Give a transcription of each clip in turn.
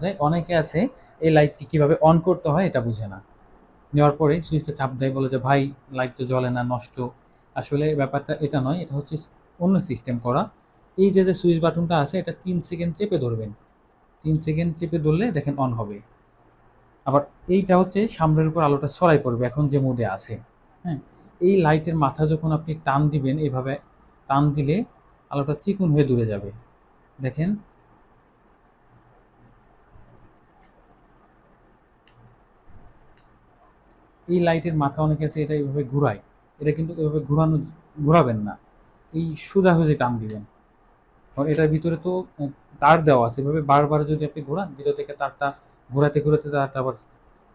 যায় অনেকে আছে এই লাইটটি কিভাবে অন করতে হয় এটা বুঝে না। নেওয়ার পরে সুইচটা চাপ দেয়, বলে যে ভাই লাইট তো জ্বলে না, নষ্ট। আসলে ব্যাপারটা এটা নয়, এটা হচ্ছে অন্য সিস্টেম করা। এই যে সুইচ বাটনটা আছে এটা 3 সেকেন্ড চেপে ধরবেন। 3 সেকেন্ড চেপে ধরলে দেখেন অন হবে। আবার এইটা হচ্ছে সামনের উপর আলোটা ছড়াই পড়বে এখন যে মোডে আছে। হ্যাঁ, এই লাইটের মাথা যখন আপনি টান দিবেন, এভাবে টান দিলে আলোটা চিকুন হয়ে দূরে যাবে। দেখেন, এই লাইটের মাথা অনেকে আছে এটা এইভাবে ঘুরায়, এটা কিন্তু এভাবে ঘুরাবেন না, এই সোজাসুজি টান দিবেন। কারণ এটার ভিতরে তো তার দেওয়া আছে, এভাবে বারবার যদি আপনি ঘোরান ভিতর থেকে তারটা ঘোরাতে ঘোরাতে তারটা আবার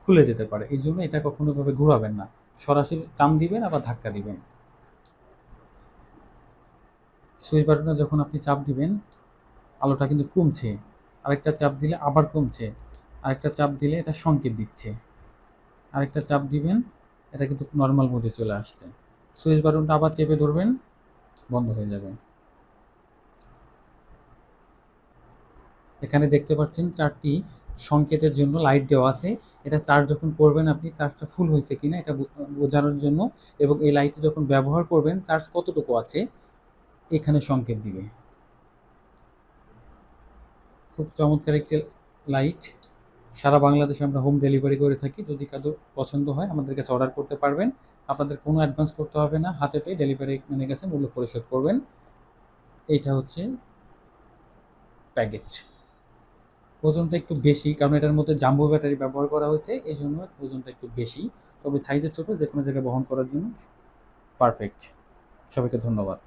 খুলে যেতে পারে। এই জন্য এটা কখনো এভাবে ঘোরাবেন না, সরাসরি টান দিবেন আবার ধাক্কা দিবেন। সুইচ বাটনে যখন আপনি চাপ দিবেন আলোটা কিন্তু কমছে, আরেকটা চাপ দিলে আবার কমছে, আরেকটা চাপ দিলে এটা সংকেত দিচ্ছে, আরেকটা চাপ দিবেন এটা কিন্তু নর্মাল মোডে চলে আসছে। সুইচ বাটনটা আবার চেপে ধরবেন, বন্ধ হয়ে যাবে। এখানে দেখতে পাচ্ছেন 4টি সংকেতের জন্য লাইট দেওয়া আছে। এটা চার্জ যখন করবেন আপনি চার্জটা ফুল হয়েছে কিনা এটা বোঝানোর জন্য, এবং এই লাইটটি যখন ব্যবহার করবেন চার্জ কতটুকু আছে এখানে সংকেত দিবে। খুব চমৎকার একটি লাইট। সারা বাংলাদেশে আমরা হোম ডেলিভারি করে থাকি। যদি কারো পছন্দ হয় আমাদের কাছে অর্ডার করতে পারবেন। আপনাদের কোনো অ্যাডভান্স করতে হবে না, হাতে পেয়ে ডেলিভারি ম্যানের কাছে মূল্য পরিশোধ করবেন। এইটা হচ্ছে প্যাকেট। ওজনটা একটু বেশি, কারণ এটার মধ্যে জাম্বো ব্যাটারি ব্যবহার করা হয়েছে, এই জন্য ওজনটা একটু বেশি। তবে সাইজে ছোট, যে কোনো জায়গায় বহন করার জন্য পারফেক্ট। সবাইকে ধন্যবাদ।